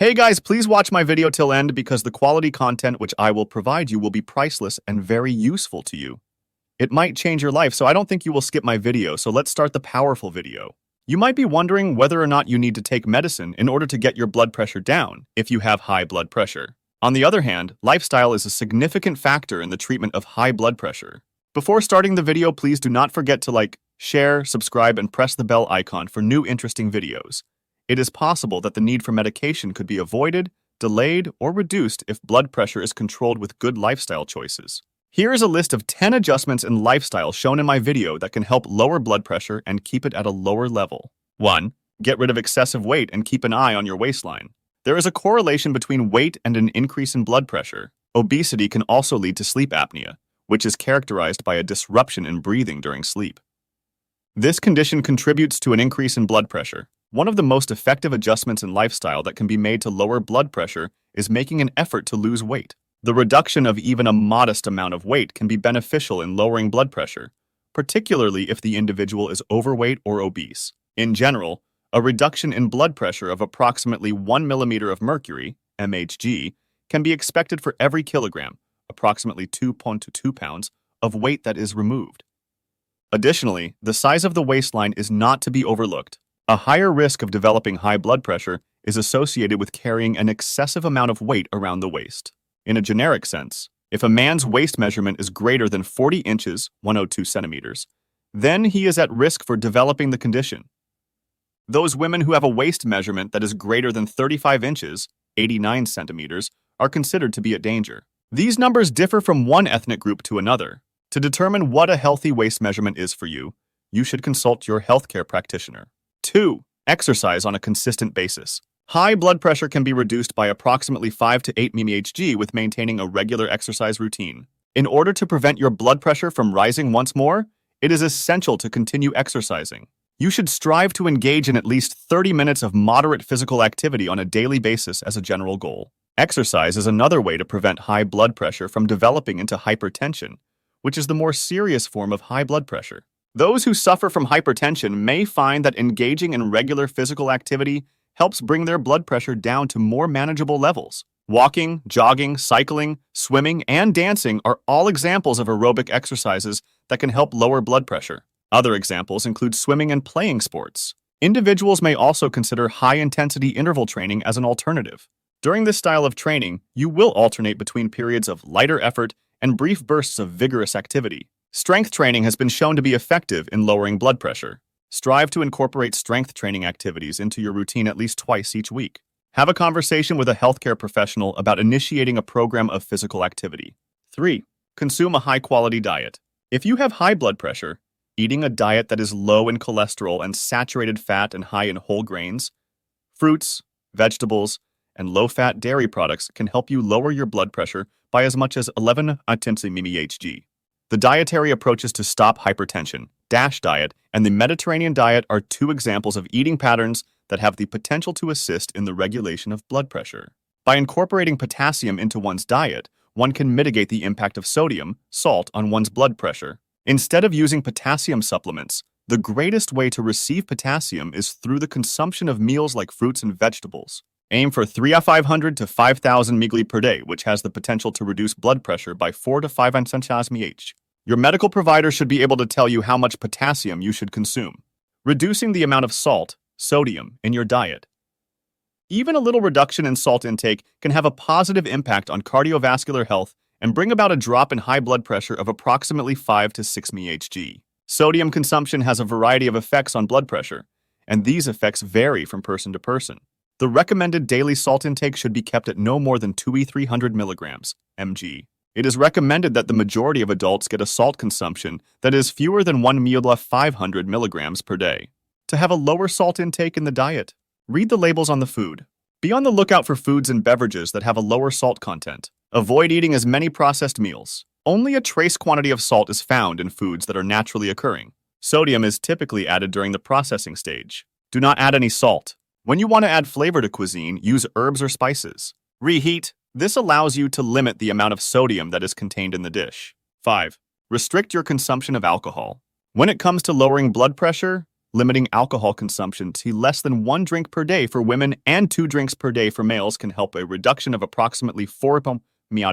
Hey guys, please watch my video till end because the quality content which I will provide you will be priceless and very useful to you. It might change your life, so I don't think you will skip my video, so let's start the powerful video. You might be wondering whether or not you need to take medicine in order to get your blood pressure down if you have high blood pressure. On the other hand, lifestyle is a significant factor in the treatment of high blood pressure. Before starting the video, please do not forget to like, share, subscribe, and press the bell icon for new interesting videos. It is possible that the need for medication could be avoided, delayed, or reduced if blood pressure is controlled with good lifestyle choices. Here is a list of 10 adjustments in lifestyle shown in my video that can help lower blood pressure and keep it at a lower level. 1. Get rid of excessive weight and keep an eye on your waistline. There is a correlation between weight and an increase in blood pressure. Obesity can also lead to sleep apnea, which is characterized by a disruption in breathing during sleep. This condition contributes to an increase in blood pressure. One of the most effective adjustments in lifestyle that can be made to lower blood pressure is making an effort to lose weight. The reduction of even a modest amount of weight can be beneficial in lowering blood pressure, particularly if the individual is overweight or obese. In general, a reduction in blood pressure of approximately 1 millimeter of mercury, mmHg, can be expected for every kilogram, approximately 2.2 pounds, of weight that is removed. Additionally, the size of the waistline is not to be overlooked. A higher risk of developing high blood pressure is associated with carrying an excessive amount of weight around the waist. In a generic sense, if a man's waist measurement is greater than 40 inches, 102 centimeters, then he is at risk for developing the condition. Those women who have a waist measurement that is greater than 35 inches, 89 centimeters, are considered to be at danger. These numbers differ from one ethnic group to another. To determine what a healthy waist measurement is for you, you should consult your healthcare practitioner. 2. Exercise on a consistent basis. High blood pressure can be reduced by approximately 5 to 8 mmHg with maintaining a regular exercise routine. In order to prevent your blood pressure from rising once more, it is essential to continue exercising. You should strive to engage in at least 30 minutes of moderate physical activity on a daily basis as a general goal. Exercise is another way to prevent high blood pressure from developing into hypertension, which is the more serious form of high blood pressure. Those who suffer from hypertension may find that engaging in regular physical activity helps bring their blood pressure down to more manageable levels. Walking, jogging, cycling, swimming, and dancing are all examples of aerobic exercises that can help lower blood pressure. Other examples include swimming and playing sports. Individuals may also consider high-intensity interval training as an alternative. During this style of training, you will alternate between periods of lighter effort and brief bursts of vigorous activity. Strength training has been shown to be effective in lowering blood pressure. Strive to incorporate strength training activities into your routine at least twice each week. Have a conversation with a healthcare professional about initiating a program of physical activity. 3. Consume a high-quality diet. If you have high blood pressure, eating a diet that is low in cholesterol and saturated fat and high in whole grains, fruits, vegetables, and low-fat dairy products can help you lower your blood pressure by as much as 11 mmHg. The dietary approaches to stop hypertension, DASH diet, and the Mediterranean diet are two examples of eating patterns that have the potential to assist in the regulation of blood pressure. By incorporating potassium into one's diet, one can mitigate the impact of sodium, salt, on one's blood pressure. Instead of using potassium supplements, the greatest way to receive potassium is through the consumption of meals like fruits and vegetables. Aim for 3,500 to 5,000 mg per day, which has the potential to reduce blood pressure by 4 to 5 mmHg. Your medical provider should be able to tell you how much potassium you should consume. Reducing the amount of salt, sodium, in your diet. Even a little reduction in salt intake can have a positive impact on cardiovascular health and bring about a drop in high blood pressure of approximately 5 to 6 mmHg. Sodium consumption has a variety of effects on blood pressure, and these effects vary from person to person. The recommended daily salt intake should be kept at no more than 2e300 milligrams, mg. It is recommended that the majority of adults get a salt consumption that is fewer than 1 meal 500 milligrams per day. To have a lower salt intake in the diet, read the labels on the food. Be on the lookout for foods and beverages that have a lower salt content. Avoid eating as many processed meals. Only a trace quantity of salt is found in foods that are naturally occurring. Sodium is typically added during the processing stage. Do not add any salt. When you want to add flavor to cuisine, use herbs or spices. Reheat. This allows you to limit the amount of sodium that is contained in the dish. 5. Restrict your consumption of alcohol. When it comes to lowering blood pressure, Limiting alcohol consumption to less than 1 drink per day for women and 2 drinks per day for males can help a reduction of approximately 4 mAh.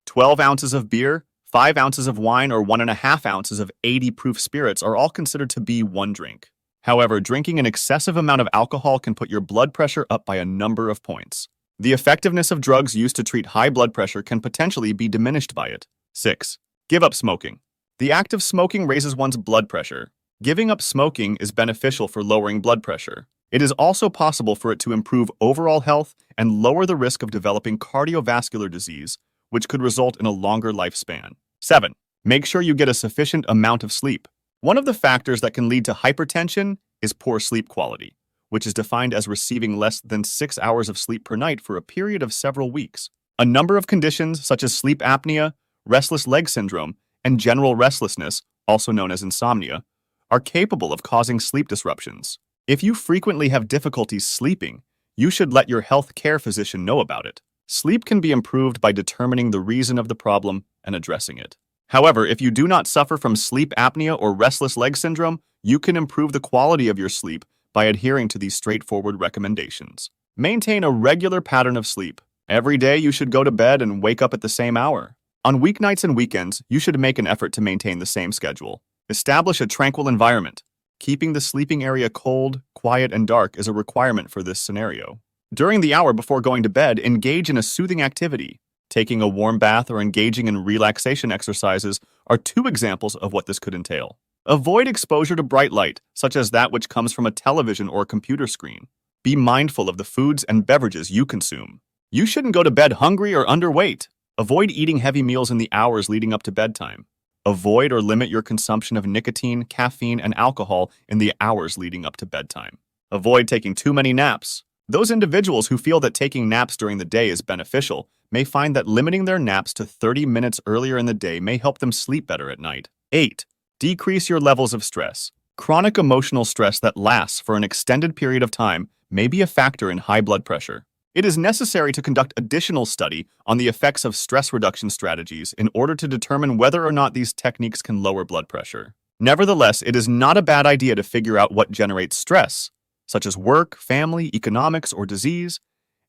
12 ounces of beer, 5 ounces of wine, or 1.5 ounces of 80 proof spirits are all considered to be 1 drink. However, drinking an excessive amount of alcohol can put your blood pressure up by a number of points. The effectiveness of drugs used to treat high blood pressure can potentially be diminished by it. 6. Give up smoking. The act of smoking raises one's blood pressure. Giving up smoking is beneficial for lowering blood pressure. It is also possible for it to improve overall health and lower the risk of developing cardiovascular disease, which could result in a longer lifespan. 7. Make sure you get a sufficient amount of sleep. One of the factors that can lead to hypertension is poor sleep quality, which is defined as receiving less than 6 hours of sleep per night for a period of several weeks. A number of conditions such as sleep apnea, restless leg syndrome, and general restlessness, also known as insomnia, are capable of causing sleep disruptions. If you frequently have difficulties sleeping, you should let your health care physician know about it. Sleep can be improved by determining the reason of the problem and addressing it. However, if you do not suffer from sleep apnea or restless leg syndrome, you can improve the quality of your sleep by adhering to these straightforward recommendations. Maintain a regular pattern of sleep. Every day you should go to bed and wake up at the same hour. On weeknights and weekends, you should make an effort to maintain the same schedule. Establish a tranquil environment. Keeping the sleeping area cold, quiet, and dark is a requirement for this scenario. During the hour before going to bed, engage in a soothing activity. Taking a warm bath or engaging in relaxation exercises are 2 examples of what this could entail. Avoid exposure to bright light, such as that which comes from a television or computer screen. Be mindful of the foods and beverages you consume. You shouldn't go to bed hungry or underweight. Avoid eating heavy meals in the hours leading up to bedtime. Avoid or limit your consumption of nicotine, caffeine, and alcohol in the hours leading up to bedtime. Avoid taking too many naps. Those individuals who feel that taking naps during the day is beneficial may find that limiting their naps to 30 minutes earlier in the day may help them sleep better at night. 8. Decrease your levels of stress. Chronic emotional stress that lasts for an extended period of time may be a factor in high blood pressure. It is necessary to conduct additional study on the effects of stress reduction strategies in order to determine whether or not these techniques can lower blood pressure. Nevertheless, it is not a bad idea to figure out what generates stress, such as work, family, economics, or disease,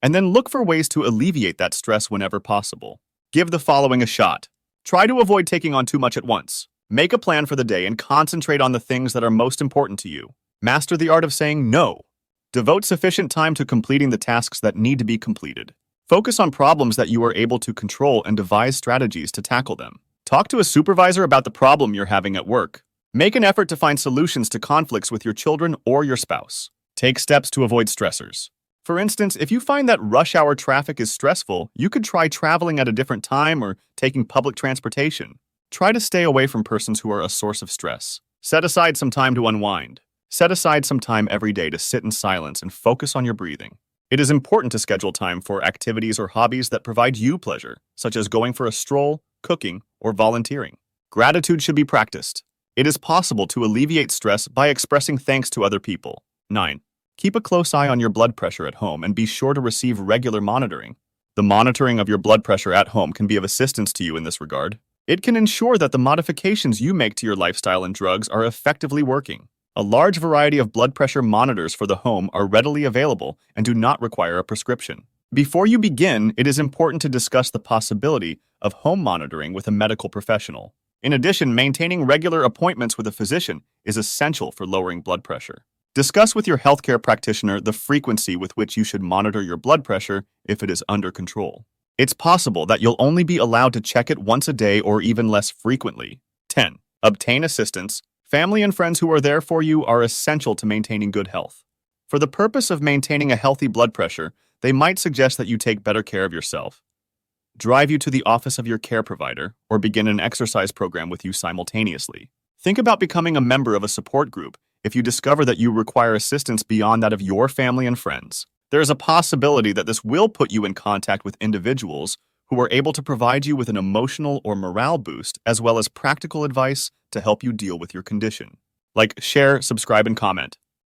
and then look for ways to alleviate that stress whenever possible. Give the following a shot. Try to avoid taking on too much at once. Make a plan for the day and concentrate on the things that are most important to you. Master the art of saying no. Devote sufficient time to completing the tasks that need to be completed. Focus on problems that you are able to control and devise strategies to tackle them. Talk to a supervisor about the problem you're having at work. Make an effort to find solutions to conflicts with your children or your spouse. Take steps to avoid stressors. For instance, if you find that rush hour traffic is stressful, you could try traveling at a different time or taking public transportation. Try to stay away from persons who are a source of stress. Set aside some time to unwind. Set aside some time every day to sit in silence and focus on your breathing. It is important to schedule time for activities or hobbies that provide you pleasure, such as going for a stroll, cooking, or volunteering. Gratitude should be practiced. It is possible to alleviate stress by expressing thanks to other people. 9. Keep a close eye on your blood pressure at home and be sure to receive regular monitoring. The monitoring of your blood pressure at home can be of assistance to you in this regard. It can ensure that the modifications you make to your lifestyle and drugs are effectively working. A large variety of blood pressure monitors for the home are readily available and do not require a prescription. Before you begin, it is important to discuss the possibility of home monitoring with a medical professional. In addition, maintaining regular appointments with a physician is essential for lowering blood pressure. Discuss with your healthcare practitioner the frequency with which you should monitor your blood pressure if it is under control. It's possible that you'll only be allowed to check it once a day or even less frequently. 10. Obtain assistance. Family and friends who are there for you are essential to maintaining good health. For the purpose of maintaining a healthy blood pressure, they might suggest that you take better care of yourself, drive you to the office of your care provider, or begin an exercise program with you simultaneously. Think about becoming a member of a support group if you discover that you require assistance beyond that of your family and friends. There is a possibility that this will put you in contact with individuals who are able to provide you with an emotional or morale boost as well as practical advice to help you deal with your condition. Like, share, subscribe, and comment.